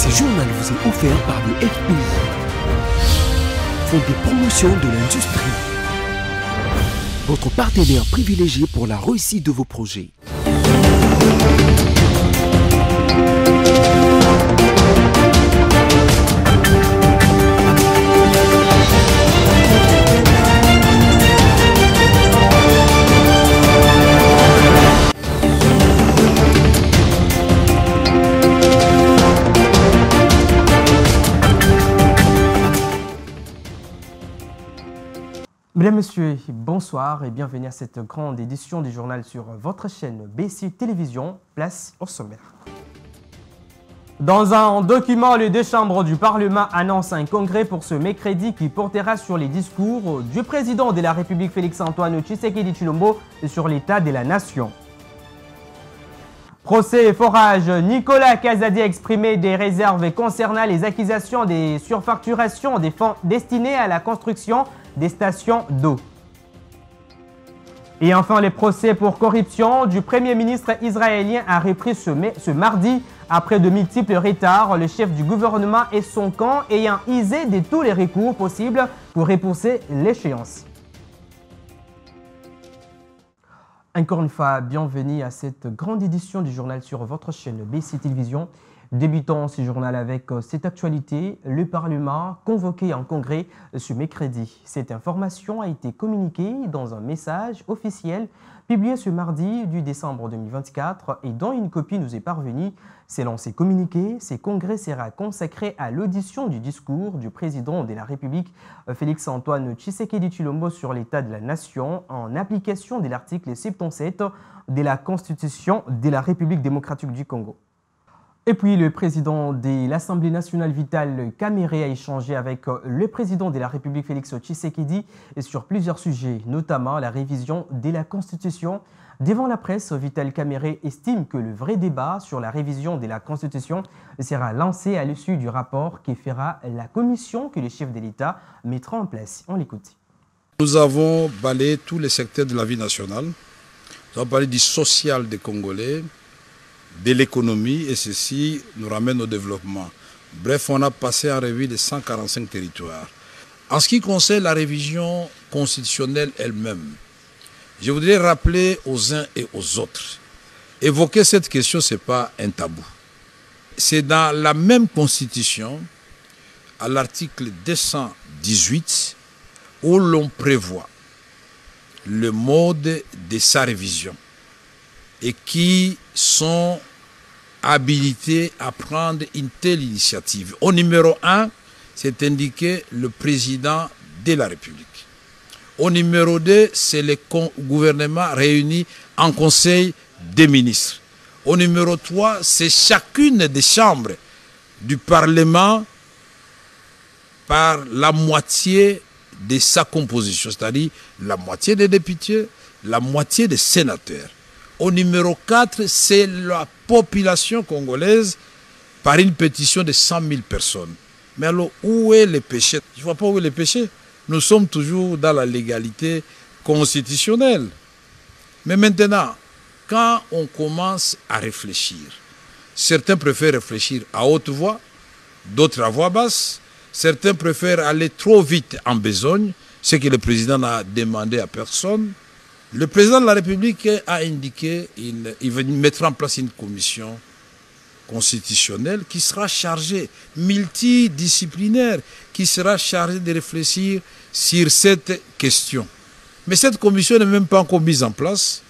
Ce journal vous est offert par le FPI, Fonds de promotion de l'industrie, votre partenaire privilégié pour la réussite de vos projets. Mesdames, Messieurs, bonsoir et bienvenue à cette grande édition du journal sur votre chaîne BC Télévision. Place au sommaire. Dans un document, les deux chambres du Parlement annoncent un congrès pour ce mercredi qui portera sur les discours du président de la République Félix-Antoine Tshisekedi Tshilombo et sur l'état de la nation. Procès et forage, Nicolas Kazadi a exprimé des réserves concernant les accusations des surfacturations des fonds destinés à la construction des stations d'eau. Et enfin, les procès pour corruption du Premier ministre israélien a repris ce mardi après de multiples retards, le chef du gouvernement et son camp ayant usé de tous les recours possibles pour repousser l'échéance. Encore une fois, bienvenue à cette grande édition du journal sur votre chaîne BC Télévision. Débutons ce journal avec cette actualité. Le Parlement convoqué en congrès ce mercredi. Cette information a été communiquée dans un message officiel publié ce mardi du décembre 2024 et dont une copie nous est parvenue. Selon ces communiqués, ce congrès sera consacré à l'audition du discours du président de la République Félix-Antoine Tshisekedi Tshilombo sur l'état de la nation en application de l'article 77 de la Constitution de la République démocratique du Congo. Et puis, le président de l'Assemblée nationale Vital Kamerhe a échangé avec le président de la République Félix Tshisekedi sur plusieurs sujets, notamment la révision de la Constitution. Devant la presse, Vital Kamerhe estime que le vrai débat sur la révision de la Constitution sera lancé à l'issue du rapport que fera la commission que le chef de l'État mettra en place. On l'écoute. Nous avons balayé tous les secteurs de la vie nationale. Nous avons parlé du social des Congolais, de l'économie, et ceci nous ramène au développement. Bref, on a passé en revue les 145 territoires. En ce qui concerne la révision constitutionnelle elle-même, je voudrais rappeler aux uns et aux autres, évoquer cette question, ce n'est pas un tabou. C'est dans la même constitution, à l'article 218, où l'on prévoit le mode de sa révision et qui sont habilités à prendre une telle initiative. Au numéro 1, c'est indiqué le président de la République. Au numéro 2, c'est le gouvernement réuni en conseil des ministres. Au numéro 3, c'est chacune des chambres du Parlement par la moitié de sa composition, c'est-à-dire la moitié des députés, la moitié des sénateurs. Au numéro 4, c'est la population congolaise par une pétition de 100 000 personnes. Mais alors, où est le péché? Je ne vois pas où est le péché. Nous sommes toujours dans la légalité constitutionnelle. Mais maintenant, quand on commence à réfléchir, certains préfèrent réfléchir à haute voix, d'autres à voix basse, certains préfèrent aller trop vite en besogne, ce que le président n'a demandé à personne. Le président de la République a indiqué qu'il va mettre en place une commission constitutionnelle qui sera chargée, multidisciplinaire, qui sera chargée de réfléchir sur cette question. Mais cette commission n'est même pas encore mise en place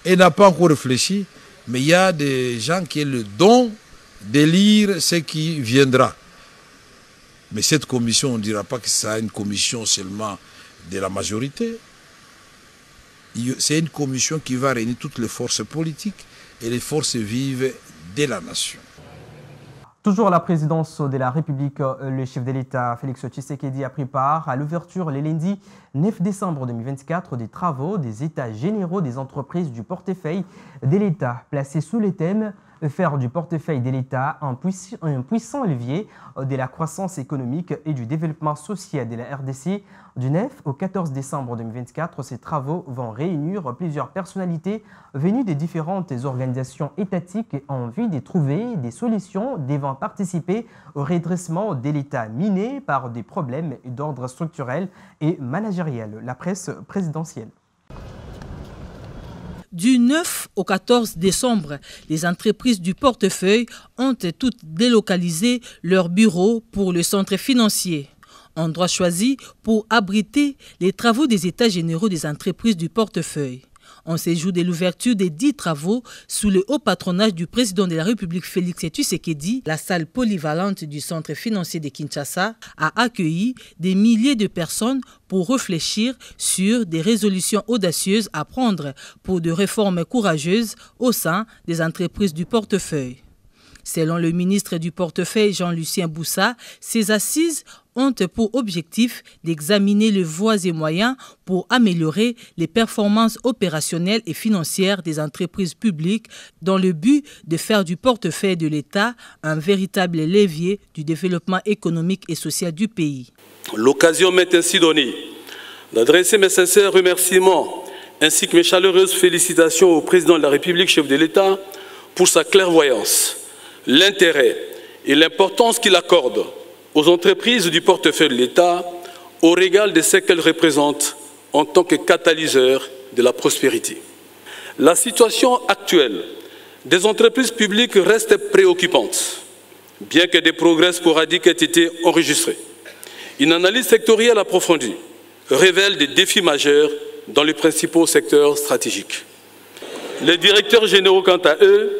et n'a pas encore réfléchi, mais il y a des gens qui ont le don de lire ce qui viendra. Mais cette commission, on ne dira pas que c'est une commission seulement de la majorité. C'est une commission qui va réunir toutes les forces politiques et les forces vives de la nation. Toujours à la présidence de la République, le chef de l'État, Félix Tshisekedi, a pris part à l'ouverture le lundi 9 décembre 2024 des travaux des États généraux des entreprises du portefeuille de l'État, placés sous le thème faire du portefeuille de l'État un puissant levier de la croissance économique et du développement social de la RDC. Du 9 au 14 décembre 2024, ces travaux vont réunir plusieurs personnalités venues des différentes organisations étatiques en vue de trouver des solutions devant participer au redressement de l'État miné par des problèmes d'ordre structurel et managériel. La presse présidentielle. Du 9 au 14 décembre, les entreprises du portefeuille ont toutes délocalisé leurs bureaux pour le centre financier. Endroit choisi pour abriter les travaux des états généraux des entreprises du portefeuille. On séjour de l'ouverture des 10 travaux sous le haut patronage du président de la République Félix Tshisekedi, la salle polyvalente du centre financier de Kinshasa a accueilli des milliers de personnes pour réfléchir sur des résolutions audacieuses à prendre pour de réformes courageuses au sein des entreprises du portefeuille. Selon le ministre du portefeuille Jean-Lucien Boussa, ces assises ont pour objectif d'examiner les voies et moyens pour améliorer les performances opérationnelles et financières des entreprises publiques dans le but de faire du portefeuille de l'État un véritable levier du développement économique et social du pays. L'occasion m'est ainsi donnée d'adresser mes sincères remerciements ainsi que mes chaleureuses félicitations au président de la République, chef de l'État, pour sa clairvoyance, l'intérêt et l'importance qu'il accorde aux entreprises du portefeuille de l'État au regard de ce qu'elles représentent en tant que catalyseurs de la prospérité. La situation actuelle des entreprises publiques reste préoccupante, bien que des progrès sporadiques aient été enregistrés. Une analyse sectorielle approfondie révèle des défis majeurs dans les principaux secteurs stratégiques. Les directeurs généraux, quant à eux,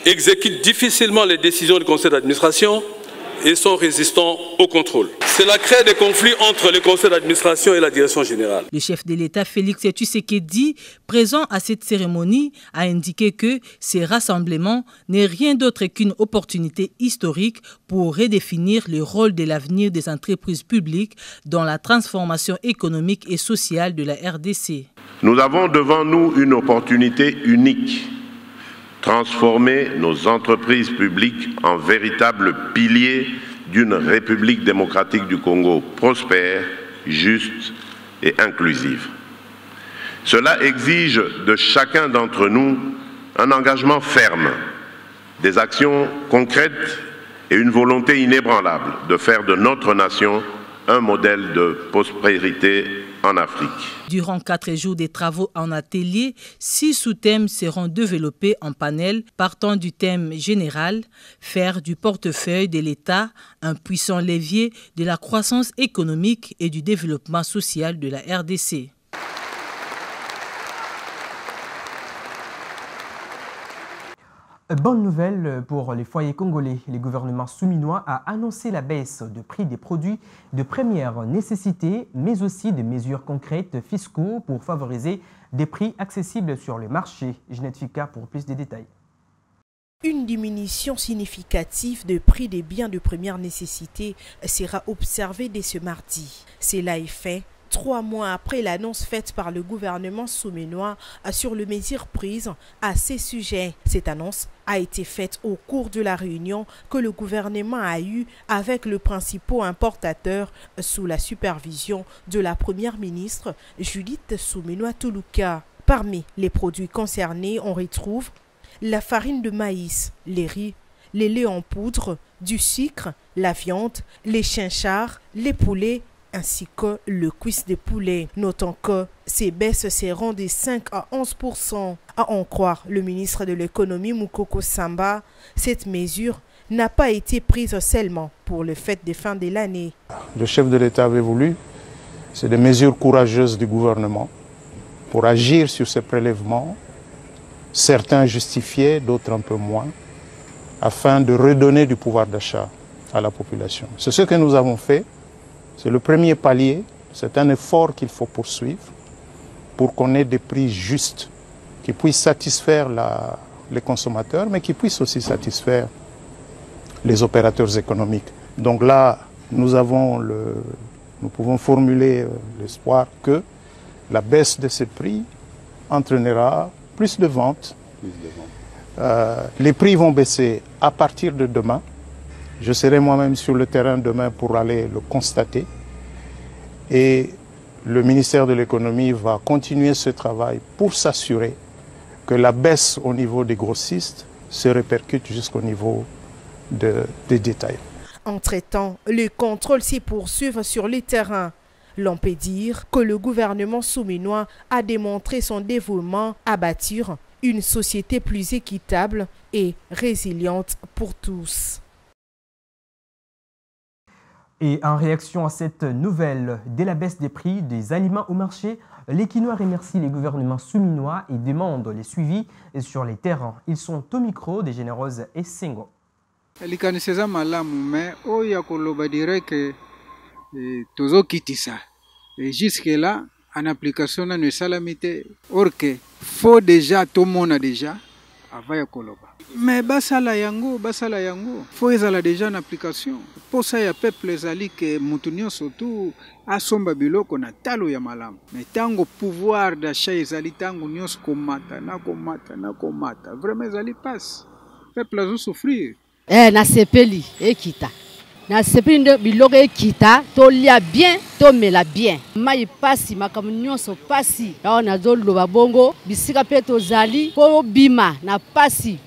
exécutent difficilement les décisions du conseil d'administration et sont résistants au contrôle. Cela crée des conflits entre le conseil d'administration et la direction générale. Le chef de l'État, Félix Tshisekedi, présent à cette cérémonie, a indiqué que ces rassemblements n'est rien d'autre qu'une opportunité historique pour redéfinir le rôle de l'avenir des entreprises publiques dans la transformation économique et sociale de la RDC. Nous avons devant nous une opportunité unique. Transformer nos entreprises publiques en véritables piliers d'une République démocratique du Congo prospère, juste et inclusive. Cela exige de chacun d'entre nous un engagement ferme, des actions concrètes et une volonté inébranlable de faire de notre nation un modèle de prospérité en Afrique. Durant 4 jours de travaux en atelier, 6 sous-thèmes seront développés en panel partant du thème général « Faire du portefeuille de l'État un puissant levier de la croissance économique et du développement social de la RDC ». Bonne nouvelle pour les foyers congolais. Le gouvernement souminois a annoncé la baisse de prix des produits de première nécessité, mais aussi des mesures concrètes fiscaux pour favoriser des prix accessibles sur le marché. Ginette Fika pour plus de détails. Une diminution significative de prix des biens de première nécessité sera observée dès ce mardi. Cela est fait 3 mois après l'annonce faite par le gouvernement souminois sur les mesures prises à ces sujets. Cette annonce a été faite au cours de la réunion que le gouvernement a eue avec le principal importateur sous la supervision de la première ministre Judith Suminwa-Tuluka. Parmi les produits concernés, on retrouve la farine de maïs, les riz, les laits en poudre, du sucre, la viande, les chinchards, les poulets, ainsi que le cuisse de poulet. Notons que ces baisses seront de 5 à 11%. À en croire le ministre de l'économie Moukoko Samba, cette mesure n'a pas été prise seulement pour le fête de fin de l'année. Le chef de l'État avait voulu, c'est des mesures courageuses du gouvernement pour agir sur ces prélèvements, certains justifiés, d'autres un peu moins, afin de redonner du pouvoir d'achat à la population. C'est ce que nous avons fait. C'est le premier palier, c'est un effort qu'il faut poursuivre pour qu'on ait des prix justes qui puissent satisfaire les consommateurs, mais qui puissent aussi satisfaire les opérateurs économiques. Donc là, nous pouvons formuler l'espoir que la baisse de ces prix entraînera plus de ventes, Les prix vont baisser à partir de demain. Je serai moi-même sur le terrain demain pour aller le constater. Et le ministère de l'économie va continuer ce travail pour s'assurer que la baisse au niveau des grossistes se répercute jusqu'au niveau des détails. Entre-temps, les contrôles s'y poursuivent sur les terrains. L'on peut dire que le gouvernement souminois a démontré son dévouement à bâtir une société plus équitable et résiliente pour tous. Et en réaction à cette nouvelle, dès la baisse des prix des aliments au marché, les Quinois remercient les gouvernements souminois et demandent les suivis sur les terrains. Ils sont au micro des Généreuses et Sengo. Likanisiza malamu mais oya koloba direct tozo kitisa et jusque là en application na ne salamité or que faut déjà tout monde a déjà avant koloba mais basala yango faut ezala déjà en application pour ça ya peuple ezali que mutunio surtout asomba biloko na talo ya malamu mais tango pouvoir d'achat ezali tango nyos komata na komata vraiment ezali passe peuple azo souffrir. Na sepeli ekita na sepeli ndo biloko ekita tolia bien tomela bien mai pasi makamu nyonso pasi awa nazoloba bongo bisika pe tozali po bima na pasi.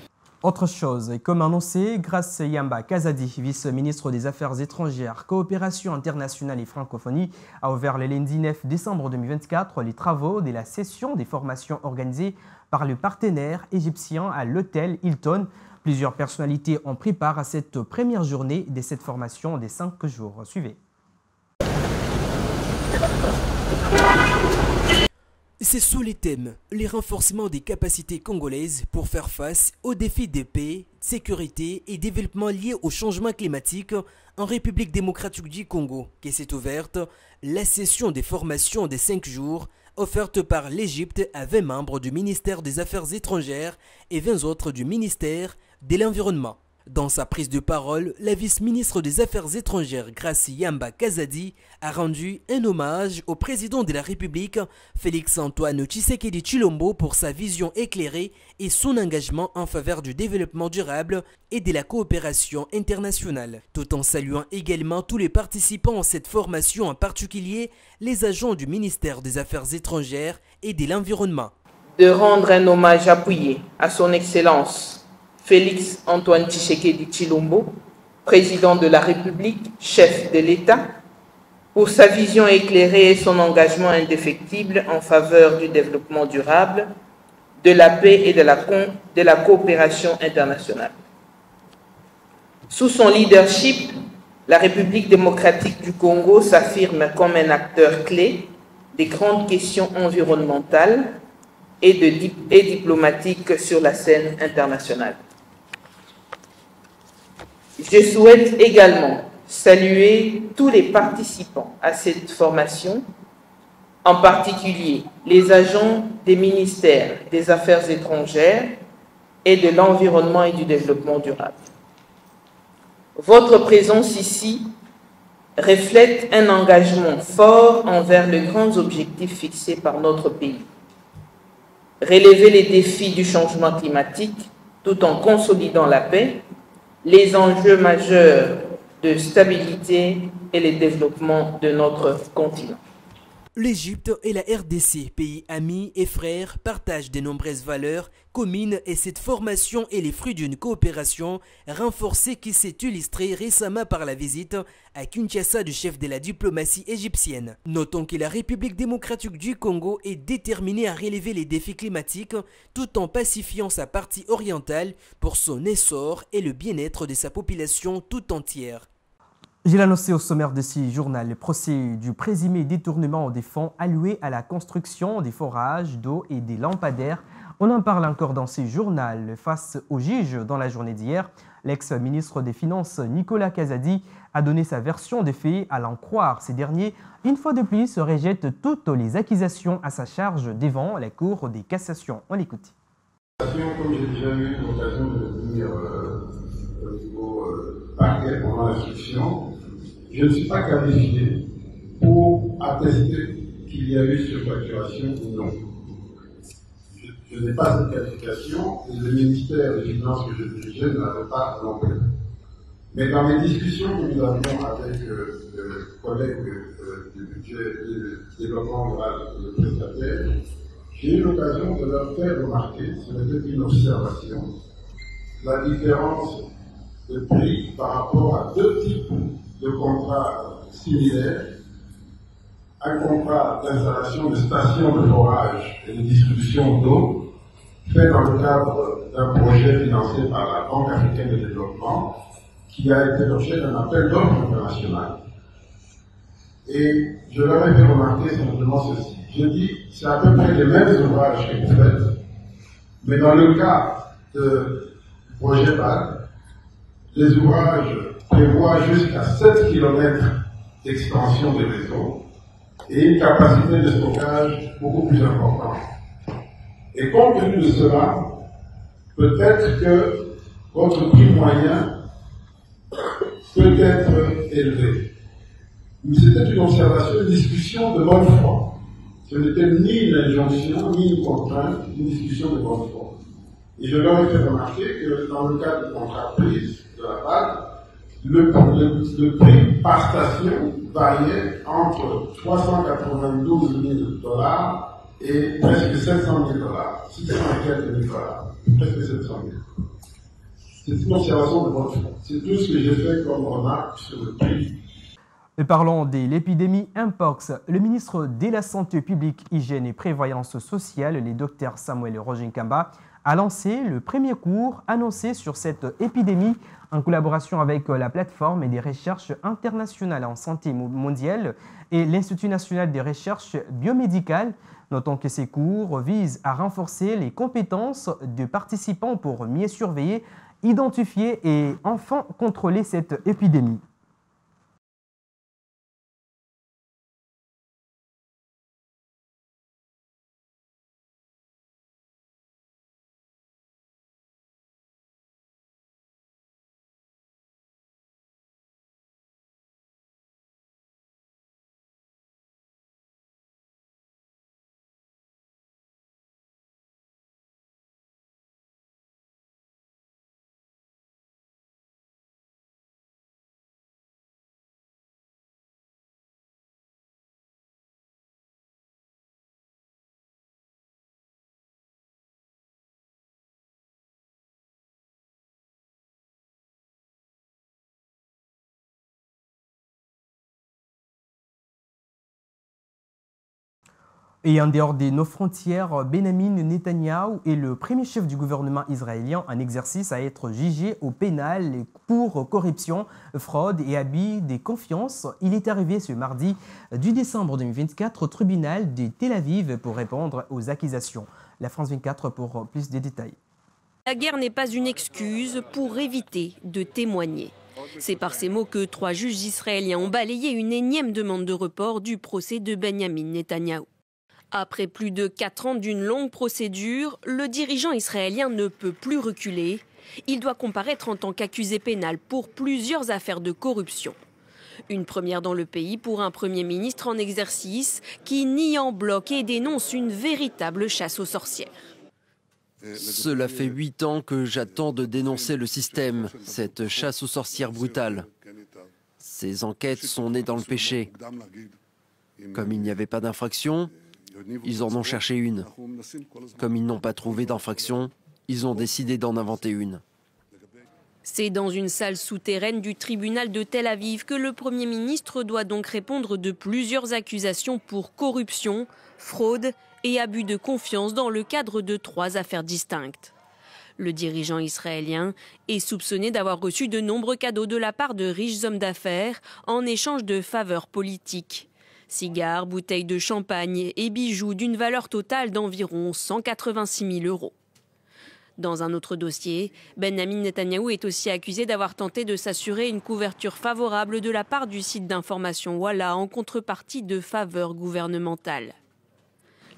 Autre chose, comme annoncé, Grace Yamba Kazadi, vice-ministre des Affaires étrangères, coopération internationale et francophonie, a ouvert le lundi 9 décembre 2024 les travaux de la session des formations organisées par le partenaire égyptien à l'hôtel Hilton. Plusieurs personnalités ont pris part à cette première journée de cette formation des 5 jours. Suivez. C'est sous les thèmes les renforcements des capacités congolaises pour faire face aux défis de paix, sécurité et développement liés au changement climatique en République démocratique du Congo que s'est ouverte la session des formations des 5 jours offerte par l'Égypte à 20 membres du ministère des Affaires étrangères et 20 autres du ministère de l'Environnement. Dans sa prise de parole, la vice-ministre des Affaires étrangères Grace Yamba Kazadi a rendu un hommage au président de la République, Félix-Antoine Tshisekedi Tshilombo, pour sa vision éclairée et son engagement en faveur du développement durable et de la coopération internationale, tout en saluant également tous les participants à cette formation, en particulier les agents du ministère des Affaires étrangères et de l'Environnement. De rendre un hommage appuyé à son Excellence Félix-Antoine Tshisekedi Tshilombo, président de la République, chef de l'État, pour sa vision éclairée et son engagement indéfectible en faveur du développement durable, de la paix et de la coopération internationale. Sous son leadership, la République démocratique du Congo s'affirme comme un acteur clé des grandes questions environnementales et diplomatiques sur la scène internationale. Je souhaite également saluer tous les participants à cette formation, en particulier les agents des ministères des Affaires étrangères et de l'Environnement et du Développement durable. Votre présence ici reflète un engagement fort envers les grands objectifs fixés par notre pays. Relever les défis du changement climatique tout en consolidant la paix, les enjeux majeurs de stabilité et le développement de notre continent. L'Égypte et la RDC, pays amis et frères, partagent de nombreuses valeurs communes et cette formation est le fruit d'une coopération renforcée qui s'est illustrée récemment par la visite à Kinshasa du chef de la diplomatie égyptienne. Notons que la République démocratique du Congo est déterminée à relever les défis climatiques tout en pacifiant sa partie orientale pour son essor et le bien-être de sa population tout entière. J'ai annoncé au sommaire de ce journal le procès du présumé détournement des fonds alloués à la construction des forages d'eau et des lampadaires. On en parle encore dans ce journal. Face au juge dans la journée d'hier, l'ex-ministre des Finances Nicolas Kazadi a donné sa version des faits. À l'en croire, ces derniers, une fois de plus, rejettent toutes les accusations à sa charge devant la Cour des cassations. On l'écoute. Comme j'ai déjà eu l'occasion de le dire au niveau parquet pendant l'instruction, je ne suis pas qualifié pour attester qu'il y a eu surfacturation ou non. Je n'ai pas cette qualification et le ministère des Finances que je dirigeais ne l'avait pas non plus. Mais dans les discussions que nous avions avec le collègue du budget et du développement rural et le prestataire, j'ai eu l'occasion de leur faire remarquer, ce n'était une observation, la différence de prix par rapport à deux types de contrats similaires. Un contrat d'installation de stations de forage et de distribution d'eau fait dans le cadre d'un projet financé par la Banque africaine de développement qui a été l'objet d'un appel d'offres international. Et je leur ai fait remarquer simplement ceci. Je dis, c'est à peu près les mêmes ouvrages que vous faites, mais dans le cas de projet BAD, les ouvrages prévoient jusqu'à 7 km d'extension des réseaux et une capacité de stockage beaucoup plus importante. Et compte tenu de cela, peut-être que votre prix moyen peut être élevé. Mais c'était une observation, une discussion de bonne foi. Ce n'était ni une injonction, ni une contrainte, une discussion de bonne foi. Et je leur ai fait remarquer que dans le cadre de l'entreprise de la BAD, le prix par station variait entre 392 000 $ et presque 700 000 $, 600 et quelques mille dollars, presque 700 000. C'est une observation de bonne foi. C'est tout ce que j'ai fait comme remarque sur le prix. Et parlons de l'épidémie Mpox. Le ministre de la Santé publique, Hygiène et Prévoyance sociale, le Dr Samuel Rojinkamba, a lancé le premier cours annoncé sur cette épidémie en collaboration avec la plateforme des recherches internationales en santé mondiale et l'Institut national des recherches biomédicales. Notons que ces cours visent à renforcer les compétences des participants pour mieux surveiller, identifier et enfin contrôler cette épidémie. Et en dehors de nos frontières, Benjamin Netanyahou est le premier chef du gouvernement israélien en exercice à être jugé au pénal pour corruption, fraude et abus de confiance. Il est arrivé ce mardi 10 décembre 2024 au tribunal de Tel Aviv pour répondre aux accusations. La France 24 pour plus de détails. La guerre n'est pas une excuse pour éviter de témoigner. C'est par ces mots que 3 juges israéliens ont balayé une énième demande de report du procès de Benjamin Netanyahou. Après plus de 4 ans d'une longue procédure, le dirigeant israélien ne peut plus reculer. Il doit comparaître en tant qu'accusé pénal pour plusieurs affaires de corruption. Une première dans le pays pour un Premier ministre en exercice qui nie en bloc et dénonce une véritable chasse aux sorcières. Cela fait 8 ans que j'attends de dénoncer le système, cette chasse aux sorcières brutale. Ces enquêtes sont nées dans le péché. Comme il n'y avait pas d'infraction, ils en ont cherché une. Comme ils n'ont pas trouvé d'infraction, ils ont décidé d'en inventer une. C'est dans une salle souterraine du tribunal de Tel Aviv que le Premier ministre doit donc répondre de plusieurs accusations pour corruption, fraude et abus de confiance dans le cadre de 3 affaires distinctes. Le dirigeant israélien est soupçonné d'avoir reçu de nombreux cadeaux de la part de riches hommes d'affaires en échange de faveurs politiques. Cigares, bouteilles de champagne et bijoux d'une valeur totale d'environ 186 000 €. Dans un autre dossier, Benjamin Netanyahou est aussi accusé d'avoir tenté de s'assurer une couverture favorable de la part du site d'information Walla en contrepartie de faveurs gouvernementales.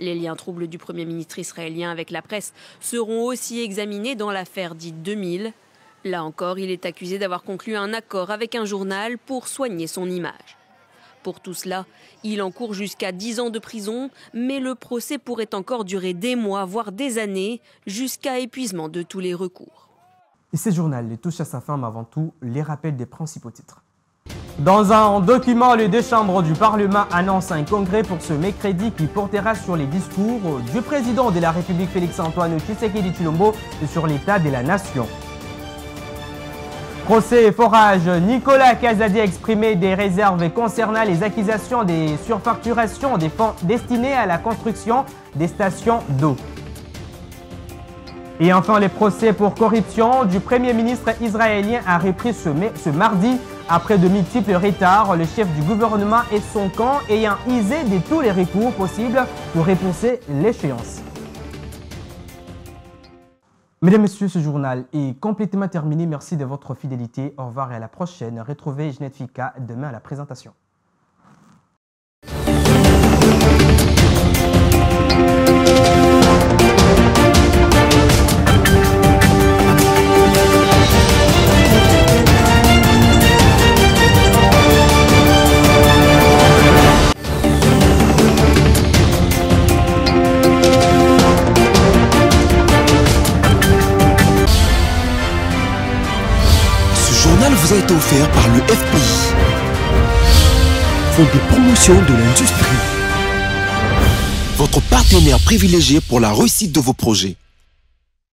Les liens troubles du Premier ministre israélien avec la presse seront aussi examinés dans l'affaire dite 2000. Là encore, il est accusé d'avoir conclu un accord avec un journal pour soigner son image. Pour tout cela, il encourt jusqu'à 10 ans de prison, mais le procès pourrait encore durer des mois, voire des années, jusqu'à épuisement de tous les recours. Et ce journal touche à sa fin, mais avant tout, les rappels des principaux titres. Dans un document, les deux chambres du Parlement annoncent un congrès pour ce mercredi qui portera sur les discours du président de la République Félix-Antoine Tshisekedi Tshilombo sur l'état de la nation. Procès et forage, Nicolas Kazadi a exprimé des réserves concernant les accusations des surfacturations des fonds destinés à la construction des stations d'eau. Et enfin, les procès pour corruption du Premier ministre israélien a repris ce mardi. Après de multiples retards, le chef du gouvernement et son camp ayant usé de tous les recours possibles pour repousser l'échéance. Mesdames, Messieurs, ce journal est complètement terminé. Merci de votre fidélité. Au revoir et à la prochaine. Retrouvez Ginette Fika demain à la présentation. Vous a été offert par le FPI, Fonds de promotion de l'industrie, votre partenaire privilégié pour la réussite de vos projets.